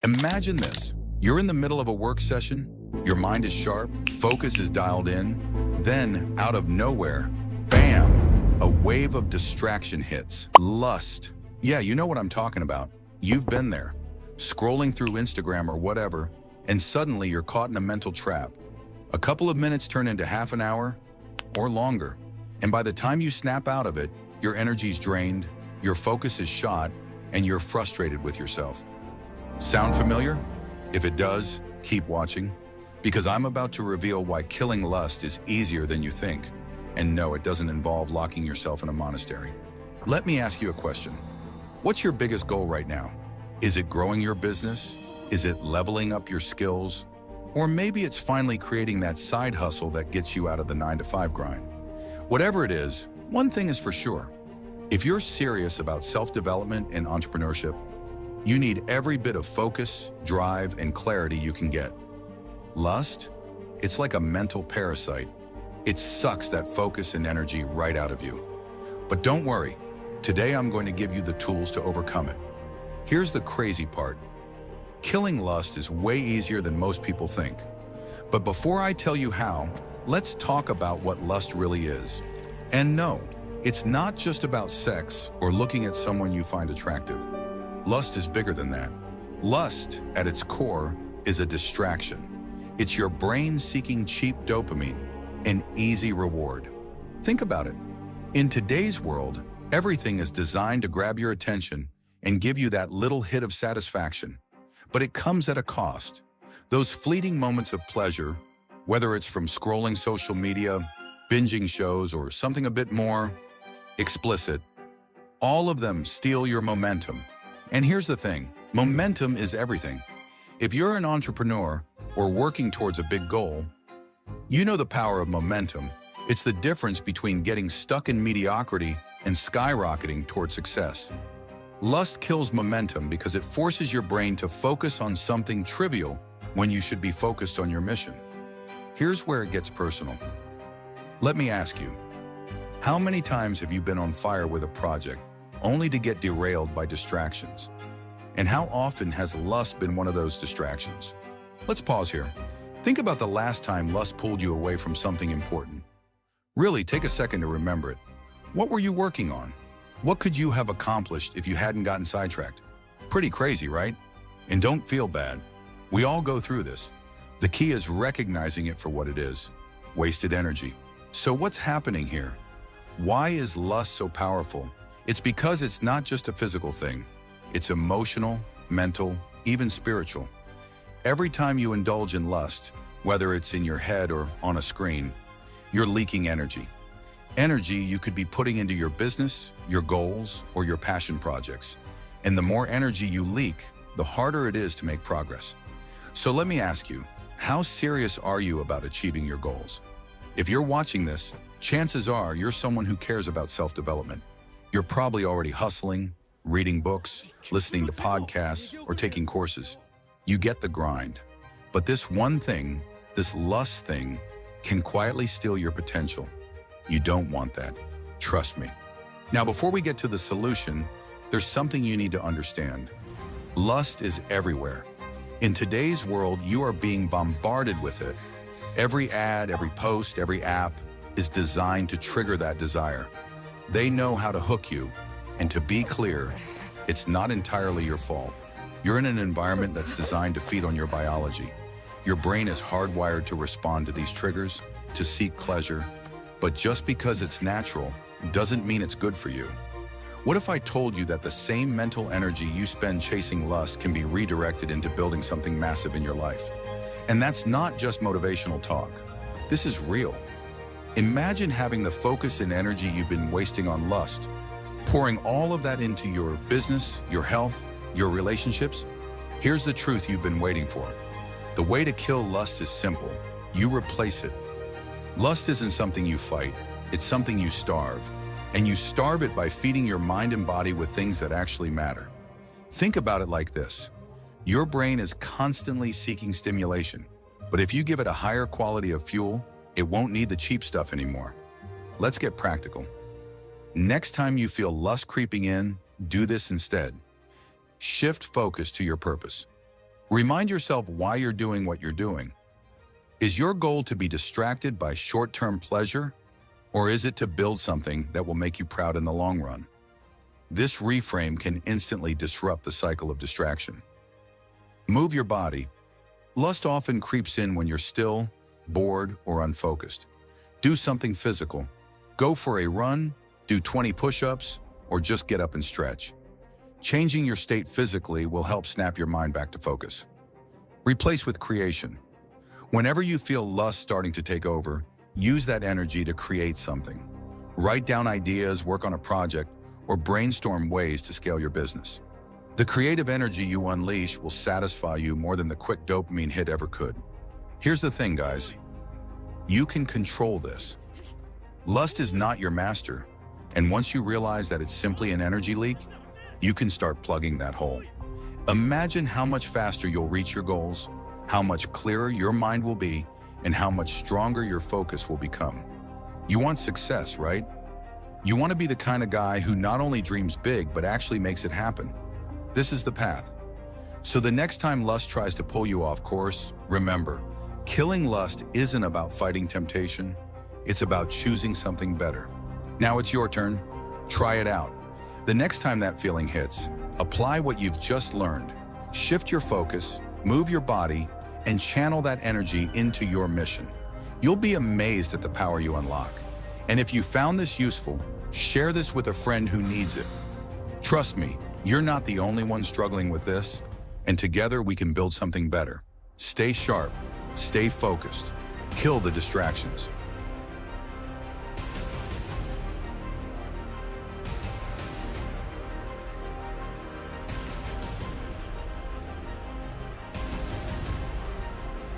Imagine this. You're in the middle of a work session, your mind is sharp, focus is dialed in, then, out of nowhere, bam, a wave of distraction hits. Lust. Yeah, you know what I'm talking about. You've been there, scrolling through Instagram or whatever, and suddenly you're caught in a mental trap. A couple of minutes turn into half an hour or longer, and by the time you snap out of it, your energy's drained, your focus is shot, and you're frustrated with yourself. Sound familiar? If it does, keep watching, because I'm about to reveal why killing lust is easier than you think. And no, it doesn't involve locking yourself in a monastery. Let me ask you a question. What's your biggest goal right now? Is it growing your business? Is it leveling up your skills? Or maybe it's finally creating that side hustle that gets you out of the 9-to-5 grind. Whatever it is, one thing is for sure. If you're serious about self-development and entrepreneurship, you need every bit of focus, drive, and clarity you can get. Lust? It's like a mental parasite. It sucks that focus and energy right out of you. But don't worry, today I'm going to give you the tools to overcome it. Here's the crazy part. Killing lust is way easier than most people think. But before I tell you how, let's talk about what lust really is. And no, it's not just about sex or looking at someone you find attractive. Lust is bigger than that. Lust, at its core, is a distraction. It's your brain seeking cheap dopamine, an easy reward. Think about it. In today's world, everything is designed to grab your attention and give you that little hit of satisfaction. But it comes at a cost. Those fleeting moments of pleasure, whether it's from scrolling social media, binging shows, or something a bit more explicit, all of them steal your momentum. And here's the thing, momentum is everything. If you're an entrepreneur or working towards a big goal, you know the power of momentum. It's the difference between getting stuck in mediocrity and skyrocketing toward success. Lust kills momentum because it forces your brain to focus on something trivial when you should be focused on your mission. Here's where it gets personal. Let me ask you, how many times have you been on fire with a project only to get derailed by distractions? And how often has lust been one of those distractions? Let's pause here. Think about the last time lust pulled you away from something important. Really, take a second to remember it. What were you working on? What could you have accomplished if you hadn't gotten sidetracked? Pretty crazy, right? And don't feel bad. We all go through this. The key is recognizing it for what it is, wasted energy. So what's happening here? Why is lust so powerful? It's because it's not just a physical thing. It's emotional, mental, even spiritual. Every time you indulge in lust, whether it's in your head or on a screen, you're leaking energy. Energy you could be putting into your business, your goals, or your passion projects. And the more energy you leak, the harder it is to make progress. So let me ask you, how serious are you about achieving your goals? If you're watching this, chances are you're someone who cares about self-development. You're probably already hustling, reading books, listening to podcasts, or taking courses. You get the grind. But this one thing, this lust thing, can quietly steal your potential. You don't want that. Trust me. Now, before we get to the solution, there's something you need to understand. Lust is everywhere. In today's world, you are being bombarded with it. Every ad, every post, every app is designed to trigger that desire. They know how to hook you. And to be clear, it's not entirely your fault. You're in an environment that's designed to feed on your biology. Your brain is hardwired to respond to these triggers, to seek pleasure. But just because it's natural doesn't mean it's good for you. What if I told you that the same mental energy you spend chasing lust can be redirected into building something massive in your life? And that's not just motivational talk. This is real. Imagine having the focus and energy you've been wasting on lust, pouring all of that into your business, your health, your relationships. Here's the truth you've been waiting for. The way to kill lust is simple. You replace it. Lust isn't something you fight, it's something you starve. And you starve it by feeding your mind and body with things that actually matter. Think about it like this. Your brain is constantly seeking stimulation, but if you give it a higher quality of fuel, it won't need the cheap stuff anymore. Let's get practical. Next time you feel lust creeping in, do this instead. Shift focus to your purpose. Remind yourself why you're doing what you're doing. Is your goal to be distracted by short-term pleasure, or is it to build something that will make you proud in the long run? This reframe can instantly disrupt the cycle of distraction. Move your body. Lust often creeps in when you're still, bored, or unfocused. Do something physical. Go for a run, do 20 push-ups, or just get up and stretch. Changing your state physically will help snap your mind back to focus. Replace with creation. Whenever you feel lust starting to take over, use that energy to create something. Write down ideas, work on a project, or brainstorm ways to scale your business. The creative energy you unleash will satisfy you more than the quick dopamine hit ever could. Here's the thing, guys. You can control this. Lust is not your master, and once you realize that it's simply an energy leak, you can start plugging that hole. Imagine how much faster you'll reach your goals, how much clearer your mind will be, and how much stronger your focus will become. You want success, right? You want to be the kind of guy who not only dreams big, but actually makes it happen. This is the path. So the next time lust tries to pull you off course, remember, killing lust isn't about fighting temptation. It's about choosing something better. Now it's your turn. Try it out. The next time that feeling hits, apply what you've just learned. Shift your focus, move your body, and channel that energy into your mission. You'll be amazed at the power you unlock. And if you found this useful, share this with a friend who needs it. Trust me, you're not the only one struggling with this, and together we can build something better. Stay sharp, stay focused, kill the distractions.